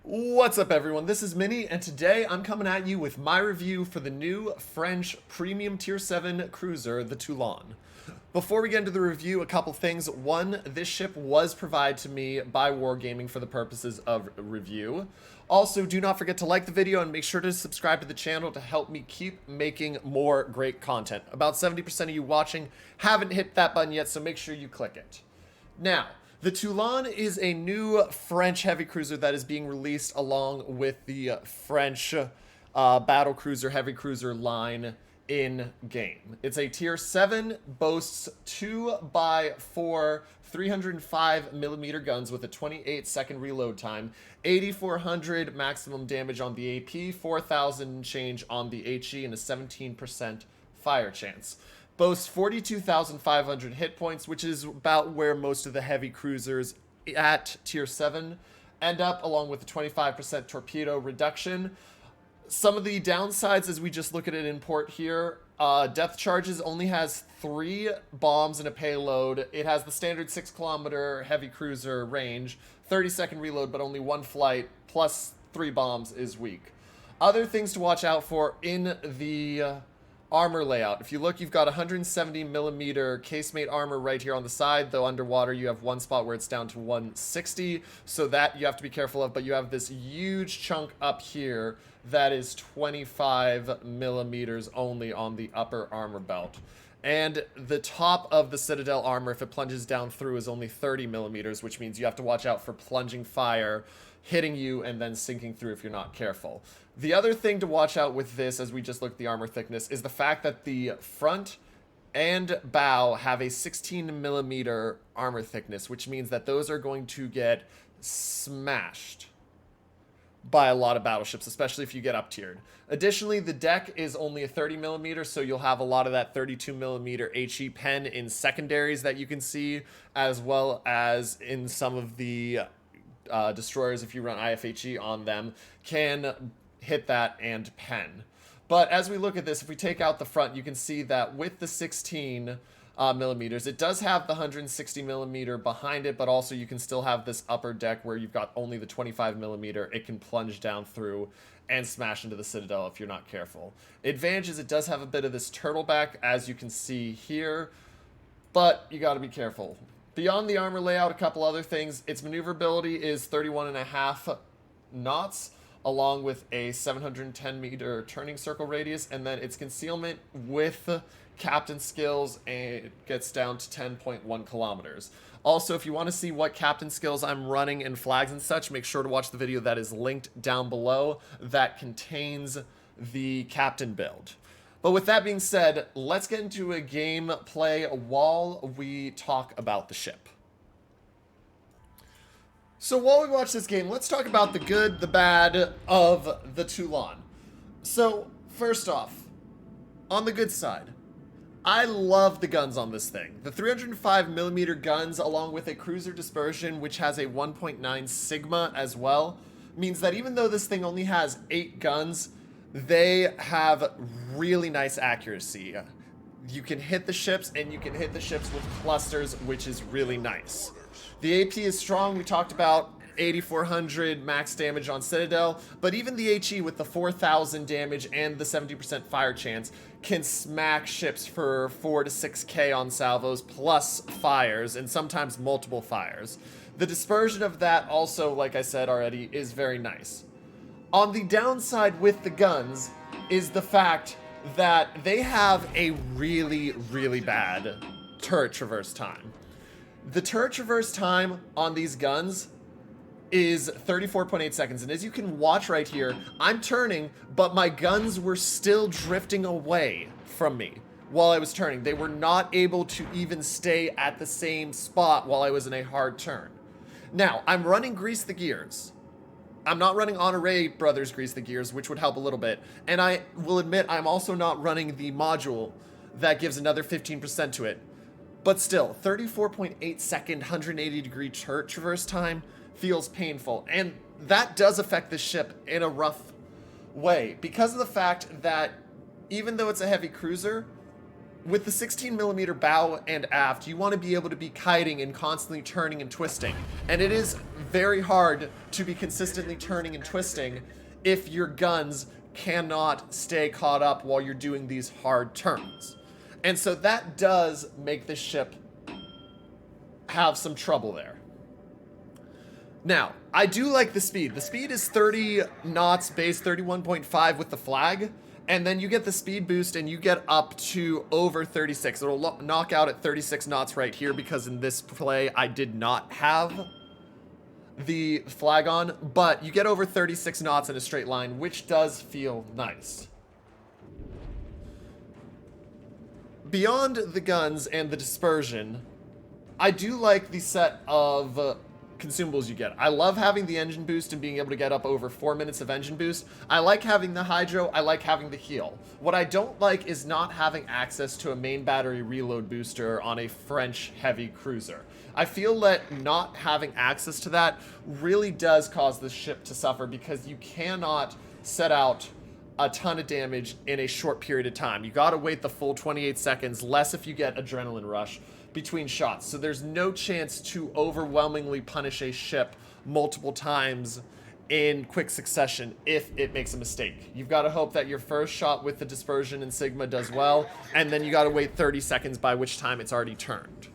What's up everyone, this is Minnie, and today I'm coming at you with my review for the new French Premium Tier 7 cruiser, the Toulon. Before we get into the review, a couple things. One, this ship was provided to me by Wargaming for the purposes of review. Also, do not forget to like the video and make sure to subscribe to the channel to help me keep making more great content. About 70% of you watching haven't hit that button yet, so make sure you click it. Now, the Toulon is a new French heavy cruiser that is being released along with the French battle cruiser, heavy cruiser line in game. It's a tier 7, boasts 2x4 305mm guns with a 28-second reload time, 8,400 maximum damage on the AP, 4,000 change on the HE, and a 17% fire chance. Boasts 42,500 hit points, which is about where most of the heavy cruisers at tier 7 end up, along with a 25% torpedo reduction. Some of the downsides as we just look at it in port here, depth charges only has 3 bombs and a payload. It has the standard 6-kilometer heavy cruiser range, 30-second reload, but only 1 flight, plus 3 bombs is weak. Other things to watch out for in the armor layout. If you look, you've got 170mm casemate armor right here on the side, though underwater you have one spot where it's down to 160, so that you have to be careful of, but you have this huge chunk up here that is 25mm only on the upper armor belt. And the top of the Citadel armor, if it plunges down through, is only 30mm, which means you have to watch out for plunging fire hitting you and then sinking through if you're not careful. The other thing to watch out with this, as we just look at the armor thickness, is the fact that the front and bow have a 16mm armor thickness, which means that those are going to get smashed by a lot of battleships, especially if you get up tiered. Additionally, the deck is only a 30mm, so you'll have a lot of that 32mm HE pen in secondaries that you can see, as well as in some of the destroyers, if you run IFHE on them, can hit that and pen. But as we look at this, if we take out the front, you can see that with the 16 millimeters, it does have the 160mm behind it, but also you can still have this upper deck where you've got only the 25mm. It can plunge down through and smash into the Citadel if you're not careful. Advantage is it does have a bit of this turtle back, as you can see here, but you got to be careful. Beyond the armor layout, a couple other things. Its maneuverability is 31.5 knots, along with a 710-meter turning circle radius, and then its concealment with captain skills, and it gets down to 10.1 kilometers. Also, if you want to see what captain skills I'm running and flags and such, make sure to watch the video that is linked down below that contains the captain build. But with that being said, let's get into a gameplay while we talk about the ship. So while we watch this game, let's talk about the good, the bad of the Toulon. So first off, on the good side, I love the guns on this thing. The 305mm guns, along with a cruiser dispersion, which has a 1.9 Sigma as well, means that even though this thing only has 8 guns, they have really nice accuracy. You can hit the ships, and you can hit the ships with clusters, which is really nice. The AP is strong. We talked about 8,400 max damage on Citadel, but even the HE with the 4,000 damage and the 70% fire chance can smack ships for 4 to 6k on salvos, plus fires, and sometimes multiple fires. The dispersion of that also, like I said already, is very nice. On the downside with the guns is the fact that they have a really, really bad turret traverse time. The turret traverse time on these guns is 34.8 seconds, and as you can watch right here, I'm turning, but my guns were still drifting away from me while I was turning. They were not able to even stay at the same spot while I was in a hard turn. Now, I'm running Grease the Gears. I'm not running Honore Brothers Grease the Gears, which would help a little bit. And I will admit I'm also not running the module that gives another 15% to it. But still, 34.8 second, 180 degree turret traverse time feels painful. And that does affect the ship in a rough way, because of the fact that even though it's a heavy cruiser, with the 16mm bow and aft, you want to be able to be kiting and constantly turning and twisting. And it is very hard to be consistently turning and twisting if your guns cannot stay caught up while you're doing these hard turns. And so that does make this ship have some trouble there. Now, I do like the speed. The speed is 30 knots base, 31.5 with the flag. And then you get the speed boost and you get up to over 36. It'll knock out at 36 knots right here because in this play I did not have the flag on. But you get over 36 knots in a straight line, which does feel nice. Beyond the guns and the dispersion, I do like the set of consumables you get. I love having the engine boost and being able to get up over 4 minutes of engine boost. I like having the hydro. I like having the heal. What I don't like is not having access to a main battery reload booster on a French heavy cruiser. I feel that not having access to that really does cause the ship to suffer because you cannot set out a ton of damage in a short period of time. You gotta wait the full 28 seconds, less if you get adrenaline rush between shots. So there's no chance to overwhelmingly punish a ship multiple times in quick succession if it makes a mistake. You've got to hope that your first shot with the dispersion and Sigma does well, and then you got to wait 30 seconds by which time it's already turned.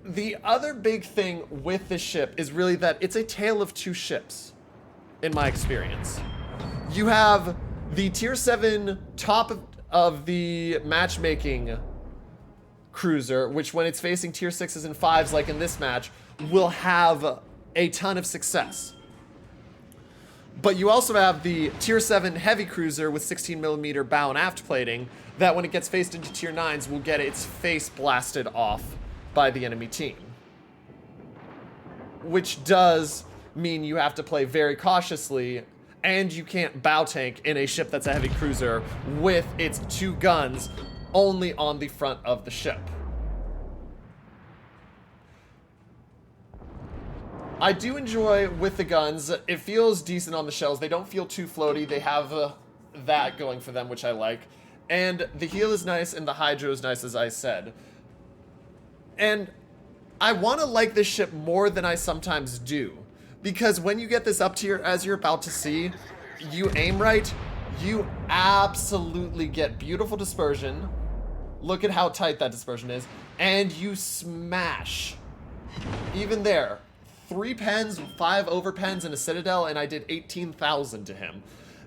The other big thing with this ship is really that it's a tale of two ships, in my experience. You have the tier 7 top of the matchmaking cruiser, which when it's facing tier 6s and 5s like in this match, will have a ton of success. But you also have the tier 7 heavy cruiser with 16mm bow and aft plating that when it gets faced into tier 9s will get its face blasted off by the enemy team. Which does mean you have to play very cautiously, and you can't bow tank in a ship that's a heavy cruiser with its 2 guns only on the front of the ship. I do enjoy with the guns. It feels decent on the shells. They don't feel too floaty. They have that going for them, which I like. And the heal is nice and the hydro is nice, as I said. And I want to like this ship more than I sometimes do. Because when you get this up tier, as you're about to see, you aim right, you absolutely get beautiful dispersion. Look at how tight that dispersion is. And you smash. Even there. 3 pens, 5 overpens, and a citadel, and I did 18,000 to him.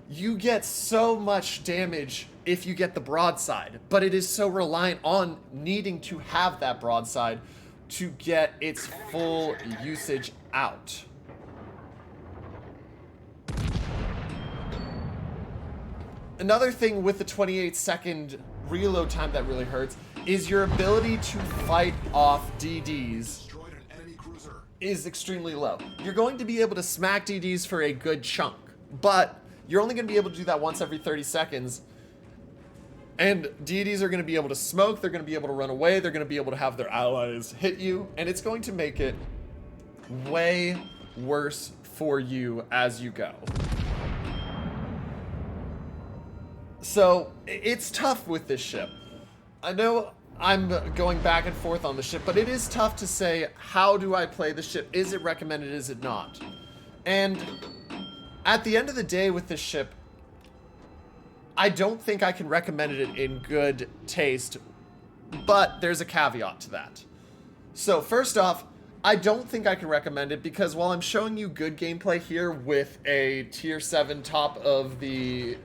You get so much damage if you get the broadside, but it is so reliant on needing to have that broadside to get its full usage out. Another thing with the 28-second reload time that really hurts is your ability to fight off DDs is extremely low. You're going to be able to smack DDs for a good chunk, but you're only going to be able to do that once every 30 seconds. And DDs are going to be able to smoke, they're going to be able to run away, they're going to be able to have their allies hit you, and it's going to make it way worse for you as you go. So, it's tough with this ship. I know I'm going back and forth on the ship, but it is tough to say, how do I play the ship? Is it recommended, is it not? And at the end of the day with this ship, I don't think I can recommend it in good taste, but there's a caveat to that. So first off, I don't think I can recommend it because while I'm showing you good gameplay here with a tier 7 top of the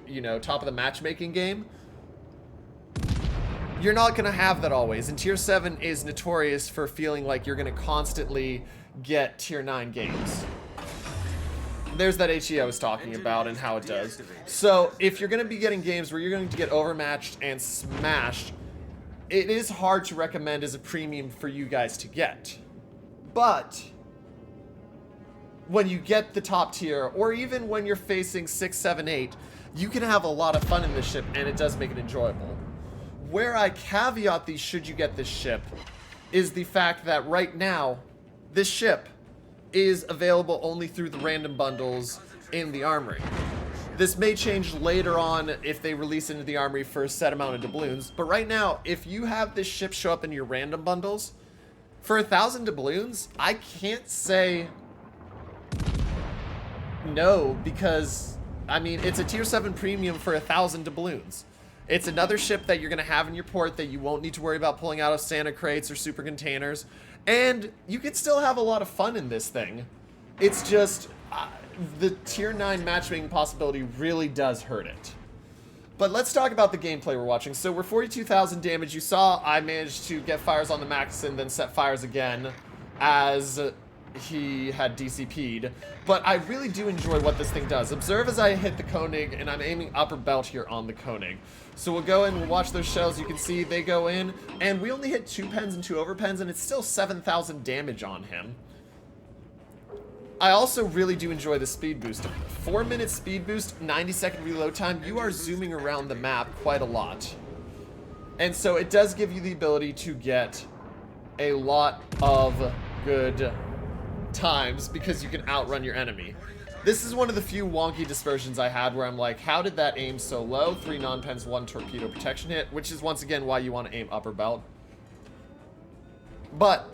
matchmaking game, you're not going to have that always. And tier 7 is notorious for feeling like you're going to constantly get tier 9 games. There's that HE I was talking about and how it does. So if you're going to be getting games where you're going to get overmatched and smashed, it is hard to recommend as a premium for you guys to get. But when you get the top tier, or even when you're facing 6, 7, 8, you can have a lot of fun in this ship, and it does make it enjoyable. Where I caveat these should you get this ship is the fact that right now, this ship is available only through the random bundles in the armory. This may change later on if they release into the armory for a set amount of doubloons, but right now, if you have this ship show up in your random bundles, for 1,000 doubloons, I can't say no, because, I mean, it's a tier 7 premium for 1,000 doubloons. It's another ship that you're going to have in your port that you won't need to worry about pulling out of Santa crates or super containers. And you can still have a lot of fun in this thing. It's just, the tier 9 matchmaking possibility really does hurt it. But let's talk about the gameplay we're watching. So we're 42,000 damage. You saw I managed to get fires on the Maxon, then set fires again as he had DCP'd. But I really do enjoy what this thing does. Observe as I hit the Koenig, and I'm aiming upper belt here on the Koenig. So we'll go in, we'll watch those shells. You can see they go in, and we only hit 2 pens and 2 overpens, and it's still 7,000 damage on him. I also really do enjoy the speed boost. 4-minute speed boost, 90-second reload time. You are zooming around the map quite a lot. And so it does give you the ability to get a lot of good times because you can outrun your enemy. This is one of the few wonky dispersions I had where I'm like, how did that aim so low? 3 non-pens, 1 torpedo protection hit, which is once again why you want to aim upper belt. But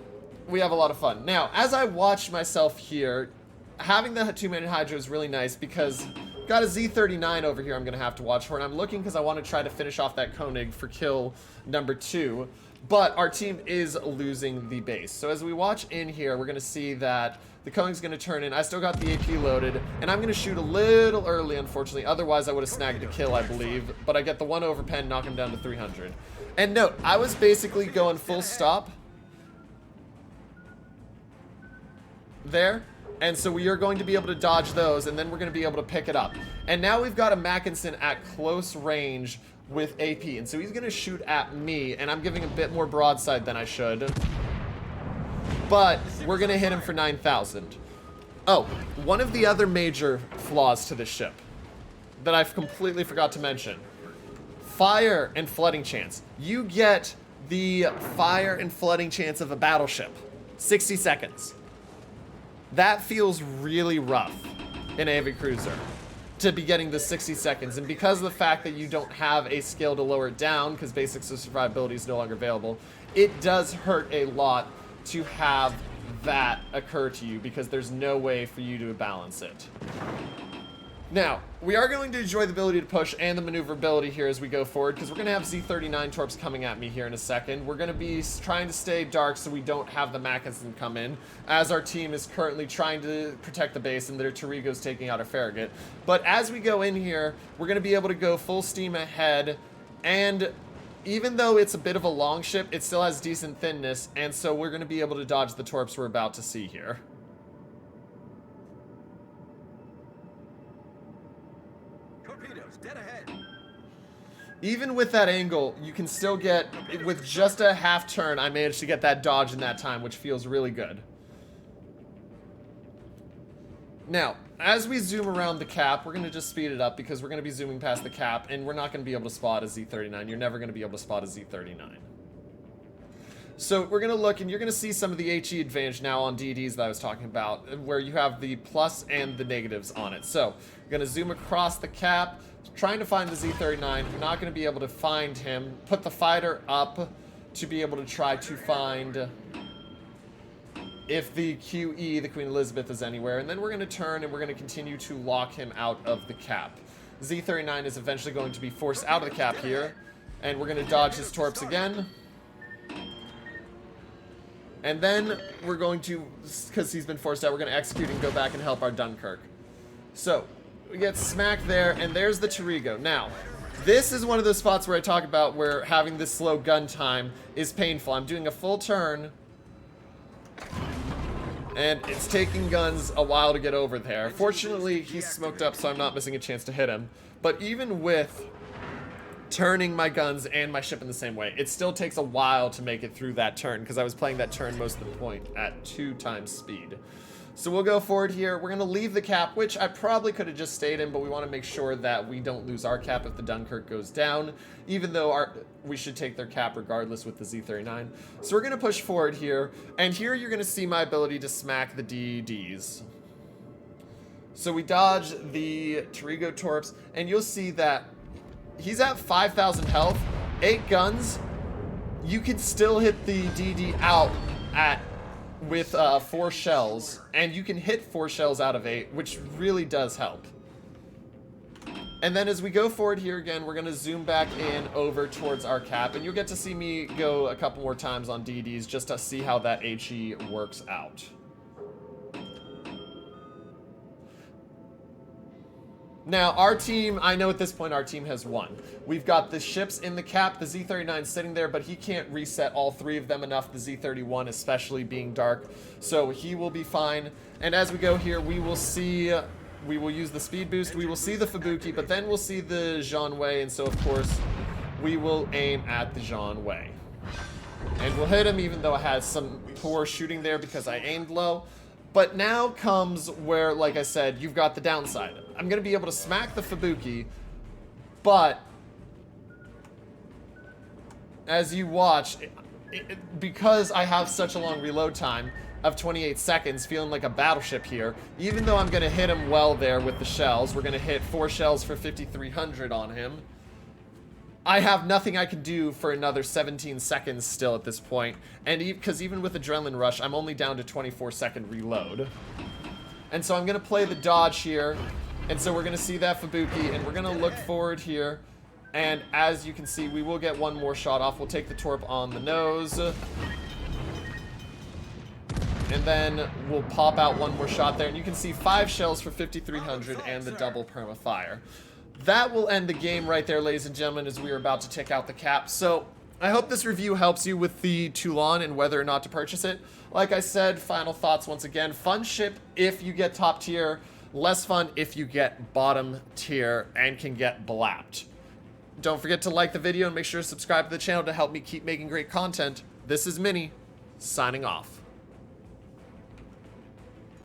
we have a lot of fun. Now, as I watch myself here, having the 2-minute hydro is really nice because got a Z39 over here I'm going to have to watch for, and I'm looking because I want to try to finish off that Koenig for kill number 2. But our team is losing the base. So as we watch in here, we're going to see that the Koenig's going to turn in. I still got the AP loaded, and I'm going to shoot a little early, unfortunately. Otherwise, I would have snagged a kill, I believe. But I get the 1 overpen, knock him down to 300. And note, I was basically going full stop there. And so we are going to be able to dodge those, and then we're going to be able to pick it up. And now we've got a Mackinson at close range with AP, and so he's going to shoot at me, and I'm giving a bit more broadside than I should. But we're going to hit him for 9,000. Oh, one of the other major flaws to this ship that I completely forgot to mention. Fire and flooding chance. You get the fire and flooding chance of a battleship. 60 seconds. That feels really rough in a heavy cruiser to be getting the 60 seconds. And because of the fact that you don't have a skill to lower it down, because basics of survivability is no longer available, it does hurt a lot to have that occur to you because there's no way for you to balance it. Now, we are going to enjoy the ability to push and the maneuverability here as we go forward, because we're going to have Z39 torps coming at me here in a second. We're going to be trying to stay dark so we don't have the Mackinson come in, as our team is currently trying to protect the base and their Tarigo's taking out a Farragut. But as we go in here, we're going to be able to go full steam ahead, and even though it's a bit of a long ship, it still has decent thinness, and so we're going to be able to dodge the torps we're about to see here. Dead ahead. Even with that angle, you can still get, with just a half turn, I managed to get that dodge in that time, which feels really good. Now, as we zoom around the cap, we're going to just speed it up because we're going to be zooming past the cap, and we're not going to be able to spot a Z39. You're never going to be able to spot a Z39. So we're going to look, and you're going to see some of the HE advantage now on DDs that I was talking about, where you have the plus and the negatives on it. So we're going to zoom across the cap, trying to find the Z39. We're not going to be able to find him. Put the fighter up to be able to try to find if the QE, the Queen Elizabeth, is anywhere. And then we're going to turn, and we're going to continue to lock him out of the cap. Z39 is eventually going to be forced out of the cap here, and we're going to dodge his torps again. And then we're going to, because he's been forced out, we're going to execute and go back and help our Dunkirk. So we get smacked there, and there's the Tarigo. Now, this is one of those spots where I talk about where having this slow gun time is painful. I'm doing a full turn, and it's taking guns a while to get over there. Fortunately, he's smoked up, so I'm not missing a chance to hit him. But even with turning my guns and my ship in the same way, it still takes a while to make it through that turn, because I was playing that turn most of the point at 2 times speed. So we'll go forward here. We're going to leave the cap, which I probably could have just stayed in, but we want to make sure that we don't lose our cap if the Dunkirk goes down, even though we should take their cap regardless with the Z39. So we're going to push forward here, and here you're going to see my ability to smack the DDs. So we dodge the Torigo Torps, and you'll see that he's at 5,000 health, 8 guns. You can still hit the DD out with 4 shells, and you can hit 4 shells out of 8, which really does help. And then as we go forward here again, we're going to zoom back in over towards our cap, and you'll get to see me go a couple more times on DDs just to see how that HE works out. Now, our team, I know at this point our team has won. We've got the ships in the cap, the Z-39 sitting there, but he can't reset all 3 of them enough, the Z-31 especially being dark, so he will be fine. And as we go here, we will see, we will use the speed boost, we will see the Fubuki, but then we'll see the Jean-Wei, and so of course, we will aim at the Jean-Wei. And we'll hit him even though I had some poor shooting there because I aimed low. But now comes where, like I said, you've got the downside. I'm going to be able to smack the Fubuki, but as you watch, because I have such a long reload time of 28 seconds, feeling like a battleship here, even though I'm going to hit him well there with the shells, we're going to hit 4 shells for 5,300 on him. I have nothing I can do for another 17 seconds still at this point, and because even with Adrenaline Rush, I'm only down to 24-second reload. And so I'm going to play the dodge here, and so we're going to see that Fubuki, and we're going to look forward here, and as you can see, we will get one more shot off. We'll take the Torp on the nose, and then we'll pop out one more shot there, and you can see 5 shells for 5,300 and the double perma fire. That will end the game right there, ladies and gentlemen, as we are about to take out the cap. So I hope this review helps you with the Toulon and whether or not to purchase it. Like I said, final thoughts once again. Fun ship if you get top tier. Less fun if you get bottom tier and can get blapped. Don't forget to like the video and make sure to subscribe to the channel to help me keep making great content. This is Minnie, signing off.